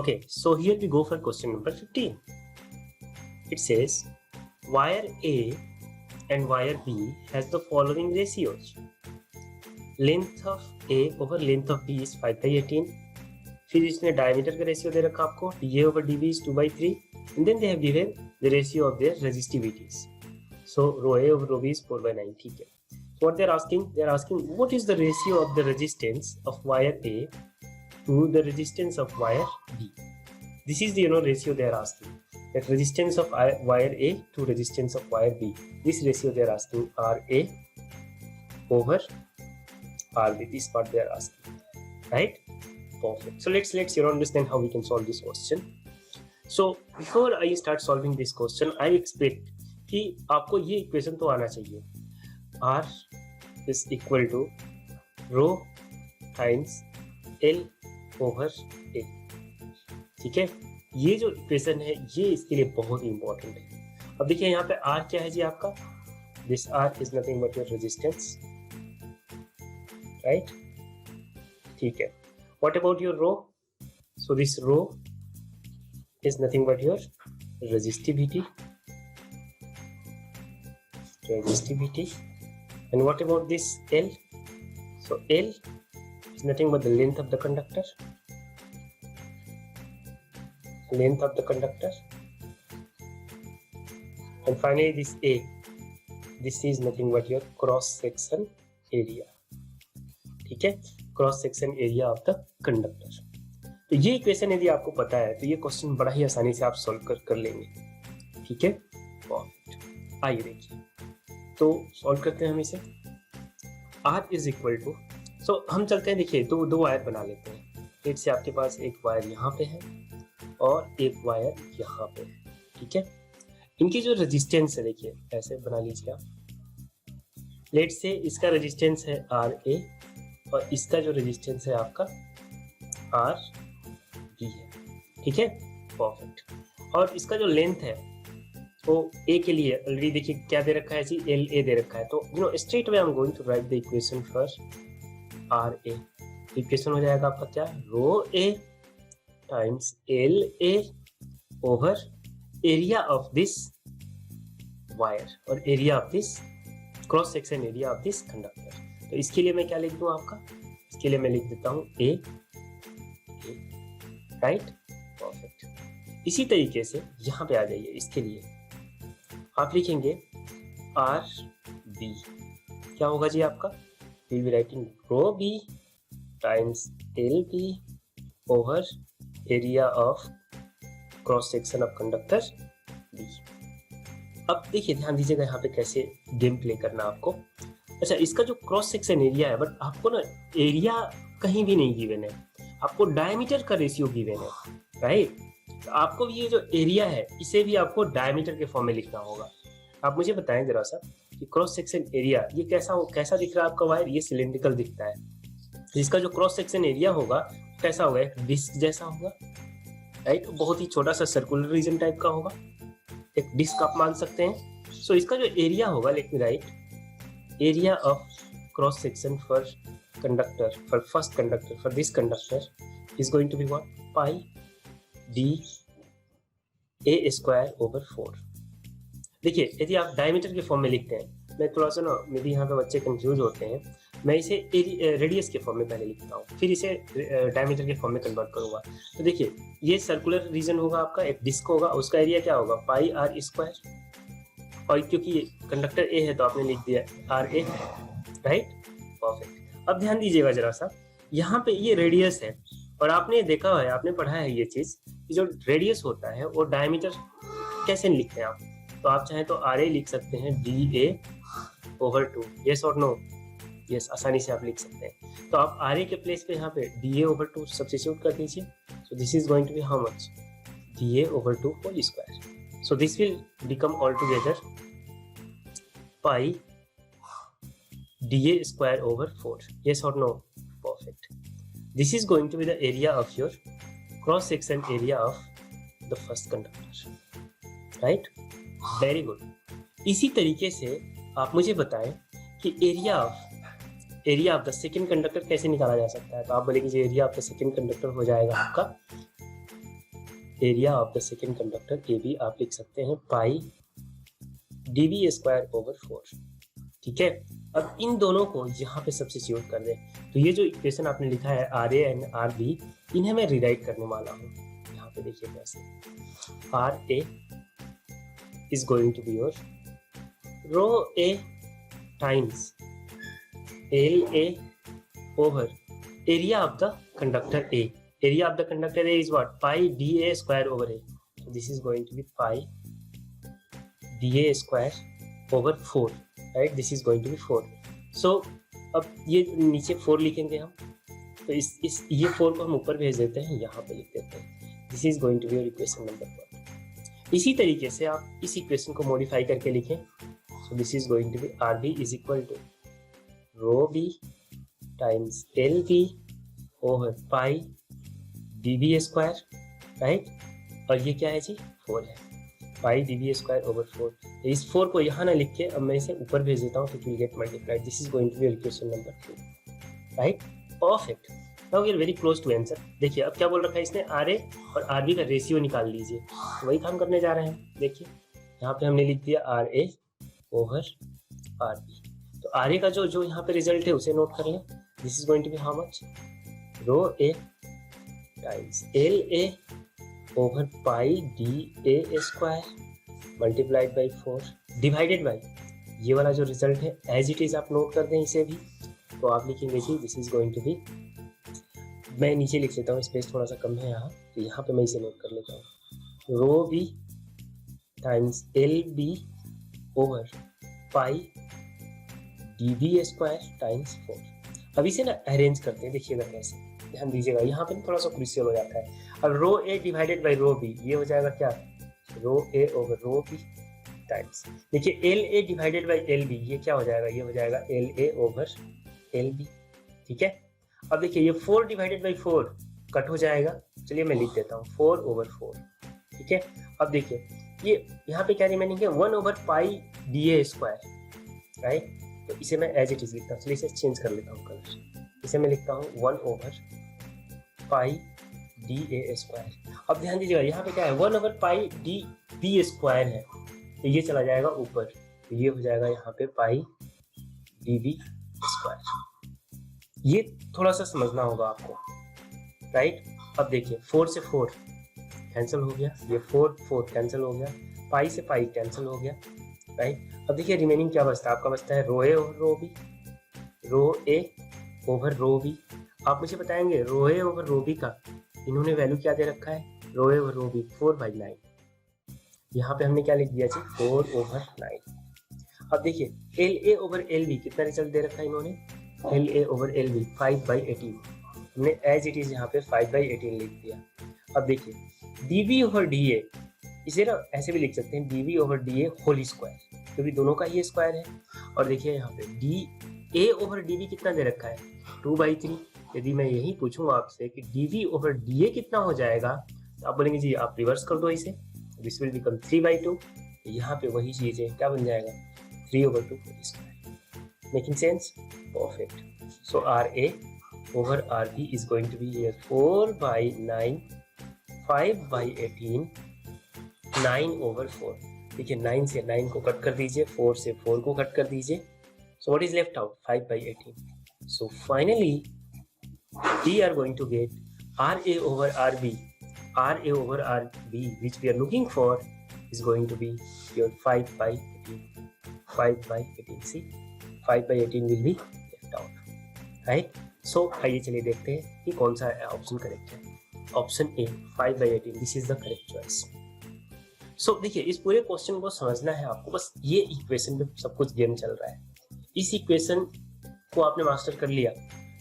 Okay, so here we go for question number 15. It says wire A and wire B has the following ratios. Length of A over length of B is 5/18. फिर इसने diameter का ratio दे रखा आपको, DA over DB is 2/3, and then they have given the ratio of their resistivities. So rho A over rho B is 4/9. ठीक है. So what they are asking what is the ratio of the resistance of wire A to the resistance of wire B. This is the ratio they are asking. That resistance of wire A to resistance of wire B. This ratio they are asking RA over RB. This part they are asking, right? Perfect. So let's understand how we can solve this question. So before I start solving this question, I expect कि आपको ये equation तो आना चाहिए. R is equal to rho times L over A. ठीक है, ये जो इक्वेशन है ये इसके लिए बहुत ही इंपॉर्टेंट है. अब देखिए यहाँ पे R क्या है जी आपका. This R is nothing but your resistance, right? ठीक है. What about your rho? So this rho is nothing but your resistivity. And what about this L? So L is nothing but the length of the conductor. And finally this A. This is nothing but your cross section area. ठीक है, cross section area of the conductor. तो ये equation यदि आपको पता है तो ये क्वेश्चन बड़ा ही आसानी से आप सॉल्व कर लेंगे. ठीक है, परफेक्ट. आइए देखिए, तो सॉल्व करते हैं हम इसे. R इज इक्वल टू, सो हम चलते हैं, देखिए दो वायर बना लेते हैं. लेट से आपके पास एक वायर यहाँ पे है और एक वायर यहाँ पे है. ठीक है, इनकी जो रेजिस्टेंस है देखिए ऐसे बना लीजिए आप. लेट से इसका रेजिस्टेंस है RA और इसका जो रेजिस्टेंस है आपका RB है. ठीक है, परफेक्ट. और इसका जो लेंथ है तो A के लिए ऑलरेडी देखिए क्या दे रखा है जी, LA दे रखा है. तो straight away I am going to write the equation for RA. Equation हो जाएगा आपका क्या, rho A times LA over area of this wire और area of this cross section area of this conductor. तो इसके लिए मैं क्या लिख दूं आपका, इसके लिए मैं लिख देता हूं A, राइट, परफेक्ट. इसी तरीके से यहाँ पे आ जाइए, इसके लिए आप लिखेंगे RB. क्या होगा जी आपका, will be writing rho B times LB over area of cross section of conductor B. अब देखिए ध्यान दीजिएगा यहाँ पे कैसे गेम प्ले करना आपको. अच्छा, इसका जो क्रॉस सेक्शन एरिया है, बट आपको ना एरिया कहीं भी नहीं गिवन है, आपको डायमीटर का रेशियो गिवन है, राइट. तो आपको ये जो एरिया है इसे भी आपको डायमीटर के फॉर्म में लिखना होगा. आप मुझे बताएं जरा सा कि क्रॉस सेक्शन एरिया ये कैसा दिख रहा है आपका वायर, ये सिलिंड्रिकल दिखता है. जिसका जो क्रॉस सेक्शन एरिया होगा कैसा होगा, एक डिस्क जैसा होगा, राइट. बहुत ही छोटा सा सर्कुलर रीजन टाइप का होगा, एक डिस्क आप मान सकते हैं. सो इसका जो एरिया होगा, let me right, area of cross section for conductor, for first conductor, for this conductor is going to be what, pi d a square over 4. देखिए यदि आप डायमीटर के फॉर्म में लिखते हैं, मैं थोड़ा सा ना मे बी यहाँ पे बच्चे कंफ्यूज होते हैं, मैं इसे रेडियस के फॉर्म में पहले लिखता हूँ, फिर इसे डायमीटर के फॉर्म में कन्वर्ट करूंगा. तो देखिए ये सर्कुलर रीजन होगा आपका, एक डिस्क होगा, उसका एरिया क्या होगा, पाई आर स्क्वायर. और क्योंकि कंडक्टर ए है तो आपने लिख दिया RA, राइट, परफेक्ट. अब ध्यान दीजिएगा जरा सा, यहाँ पे ये रेडियस है और आपने देखा है, आपने पढ़ा है ये चीज कि जो रेडियस होता है वो डायमीटर कैसे लिखते हैं आप. तो आप चाहें तो RA लिख सकते हैं DA ओवर 2. यस और नो, यस, आसानी से आप लिख सकते हैं. तो आप RA के प्लेस पे यहाँ पे DA ओवर 2 सब्स्टिट्यूट कर दीजिए. So this is going to be how much, DA over 2 whole square. So this will become altogether pi dA square over 4. Yes or no? Perfect. This is going to be the area of your cross section area of the first conductor. Right? Very good. इसी तरीके से आप मुझे बताएं कि area of the second conductor कैसे निकाला जा सकता है. तो आप बोलेंगे area of the second conductor हो जाएगा आपका area of the second conductor A B आप लिख सकते हैं पाई dv स्क्वायर ओवर 4। ठीक है, अब इन दोनों को यहाँ पे सब्स्टिट्यूट कर दें, तो ये जो इक्वेशन आपने लिखा है R A and R B, इन्हें मैं रिराइट करने वाला हूँ। यहाँ पे देखिए कैसे, R A is going to be your rho A times L A over area of the conductor A. Area of the conductor A is what, pi D A square over A, so this is going to be pi dA square over 4, right? This is going to be 4. So अब ये नीचे 4 लिखेंगे हम, तो इस ये 4 को हम ऊपर भेज देते हैं, यहाँ पे लिख देते हैं this is going to be your equation number 1। इसी तरीके से आप इस इक्वेशन को मॉडिफाई करके लिखें, so this is going to be R B is equal to rho B times L B over pi D B square, right? और ये क्या है जी, 4 है, pi D B square over 4। इस 4 को यहाँ ना लिख के अब मैं इसे ऊपर भेज देता हूँ, तो it will get multiplied. This is going to be equation number 2, right? Perfect, now we are very close to answer. देखिए अब क्या बोल रखा है इसने, आर ए और आर बी का रेशियो निकाल लीजिए, तो वही काम करने जा रहे हैं। देखिए यहाँ पे हमने लिख दिया R A over R B, तो आर ए का जो यहाँ पे रिजल्ट है उसे नोट कर लें। This is going to be how much, rho A times L A over pi D A square multiplied by 4 divided by ये वाला जो रिजल्ट है एज इट इज आप नोट कर दें इसे भी, तो आप लिखेंगे जी this is going to be, मैं नीचे लिख लेता हूँ, स्पेस थोड़ा सा कम है यहाँ, तो यहाँ पे मैं इसे नोट कर लेता हूँ, rho B times L B over pi D B square times 4। अब इसे ना अरेंज करते हैं, देखिएगा कैसे, ध्यान दीजिएगा, यहाँ पे थोड़ा सा क्रूशियल हो जाता है। अब rho A divided by rho B, ये हो जाएगा क्या, rho A over rho B times, देखिए L A divided by L B, ये क्या हो जाएगा, ये हो जाएगा L A over L B. ठीक है, अब देखिए ये 4 डिवाइडेड बाई 4 कट हो जाएगा, चलिए मैं लिख देता हूँ 4 ओवर 4। ठीक है, अब देखिए ये यहाँ पे क्या रिमेनिंग है, 1 over pi D A square, right? तो इसे मैं एज इट इज लिखता हूँ, चलिए इसे चेंज कर लेता हूँ कलर, इसे मैं लिखता हूँ 1 over pi D A square. अब ध्यान दीजिएगा यहाँ पे क्या है, 1 over pi D B square है, तो ये चला जाएगा ऊपर, तो ये हो जाएगा यहाँ पे पाई डी बी स्क्वायर। ये थोड़ा सा समझना होगा आपको, राइट? अब देखिए 4 से 4 कैंसिल हो गया, ये 4 कैंसिल हो गया, पाई से पाई कैंसिल हो गया, राइट? अब देखिए रिमेनिंग क्या बचता है, आपका बचता है रो A over rho B, row A over rho B. आप मुझे बताएंगे रो ए ओवर रो बी का इन्होंने वैल्यू क्या दे रखा है, रो ए ओवर रो बी 4/9, यहाँ पे हमने क्या लिख दिया जी 4 ओवर 9। अब देखिए L A over L B कितना रिजल्ट दे रखा है इन्होंने, L A over L B 5/18, हमने एज इट इज यहाँ पे 5/18 लिख दिया। अब देखिए D B over D A, इसे ना ऐसे भी लिख सकते हैं D B over D A whole square, क्योंकि दोनों का ही स्क्वायर है। और देखिए यहाँ पे D A over D B कितना दे रखा है 2/3। यदि मैं यही पूछूंगा आपसे कि D B over D A कितना हो जाएगा, तो आप बोलेंगे जी आप रिवर्स कर दो इसे, दिस विल बिकम 3/2। यहाँ पे वही चीज है, क्या बन जाएगा 3/2 whole square. Making sense? Perfect. So R A over R B is going to be here 4/9, 5/18, 9 over 4। देखिए 9 से 9 को कट कर दीजिए, 4 से 4 को कट कर दीजिए, so what is left out 5/18। So finally we are going to get RA over RB. RA over RB which we are looking for is going to be your 5/18. 5/18. See, 5/18 will be left out, right? So आइए चलिए देखते हैं कि कौन सा option correct है। Option A 5/18, this is the correct choice. So देखिए इस पूरे क्वेश्चन को समझना है आपको, बस ये इक्वेशन पे सब कुछ गेम चल रहा है। इस इक्वेशन को आपने मास्टर कर लिया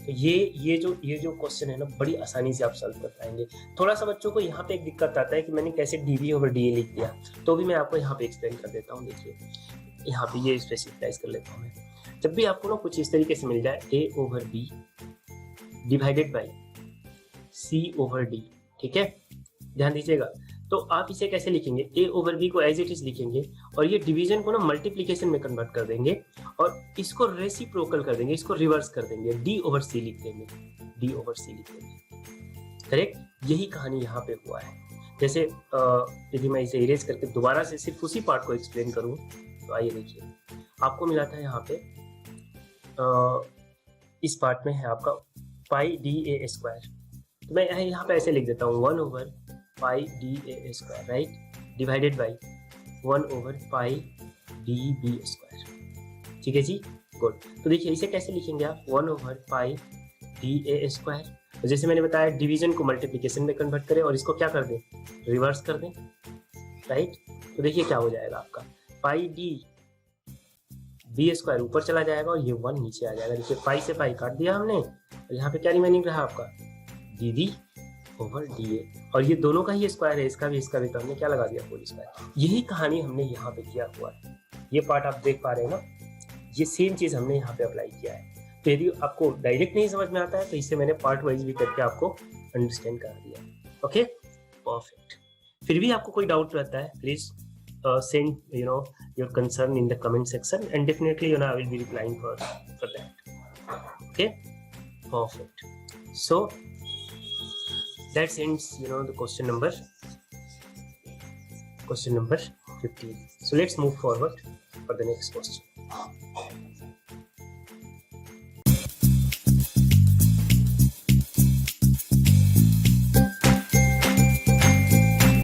तो ये जो क्वेश्चन है ना बड़ी आसानी से आप सॉल्व कर पाएंगे। थोड़ा सा बच्चों को यहाँ पे एक दिक्कत आता है कि मैंने कैसे डीवी ओवर डी ए लिख दिया, तो भी मैं आपको यहाँ पे एक्सप्लेन कर देता हूँ। देखिए यहाँ पे ये स्पेसिफाइज कर लेता हूँ मैं। जब भी आपको ना कुछ इस तरीके से मिल जाए A over B divided by C over D, ठीक है, ध्यान दीजिएगा, तो आप इसे कैसे लिखेंगे, ए ओवर बी को एज इट इज लिखेंगे और ये डिवीजन को ना मल्टीप्लिकेशन में कन्वर्ट कर देंगे और इसको रेसिप्रोकल कर देंगे, इसको रिवर्स कर देंगे, डी ओवर सी लिख देंगे, डी ओवर सी लिख देंगे। करेक्ट, यही कहानी यहाँ पे हुआ है। जैसे यदि मैं इसे इरेज करके दोबारा से सिर्फ उसी पार्ट को एक्सप्लेन करूँ तो आइए देखिए, आपको मिला था यहाँ पे इस पार्ट में है आपका पाई डी ए स्क्वायर, तो मैं यहाँ पे ऐसे लिख देता हूँ 1 over pi D A square, right, divided by 1 over pi D B square. ठीक है जी, गुड। तो देखिए इसे कैसे लिखेंगे आप, 1 over pi D A square, तो जैसे मैंने बताया डिवीजन को मल्टीप्लिकेशन में कन्वर्ट करें और इसको क्या कर दें, रिवर्स कर दें, राइट। तो देखिए क्या हो जाएगा आपका, पाई डी बी स्क्वायर ऊपर चला जाएगा और ये 1 नीचे आ जाएगा। देखिए पाई से पाई काट दिया हमने, और यहाँ पे क्या रिमेनिंग रहा आपका, डी डी ओवर डी ए, और ये दोनों का ही स्क्वायर है, इसका भी तो हमने क्या लगा दिया, होल स्क्वायर। यही कहानी हमने यहाँ पे किया हुआ है, ये पार्ट आप देख पा रहे हैं ना, ये सेम चीज हमने यहाँ पे अप्लाई किया है। तो यदि आपको डायरेक्ट नहीं समझ में आता है तो इसे मैंने पार्ट वाइज भी करके आपको अंडरस्टैंड करा दिया। Okay, perfect. फिर भी आपको कोई डाउट रहता है, please send your concern in the comment section, and definitely I will be replying for that. Okay, perfect. So that ends the question number 15. So let's move forward for the next question.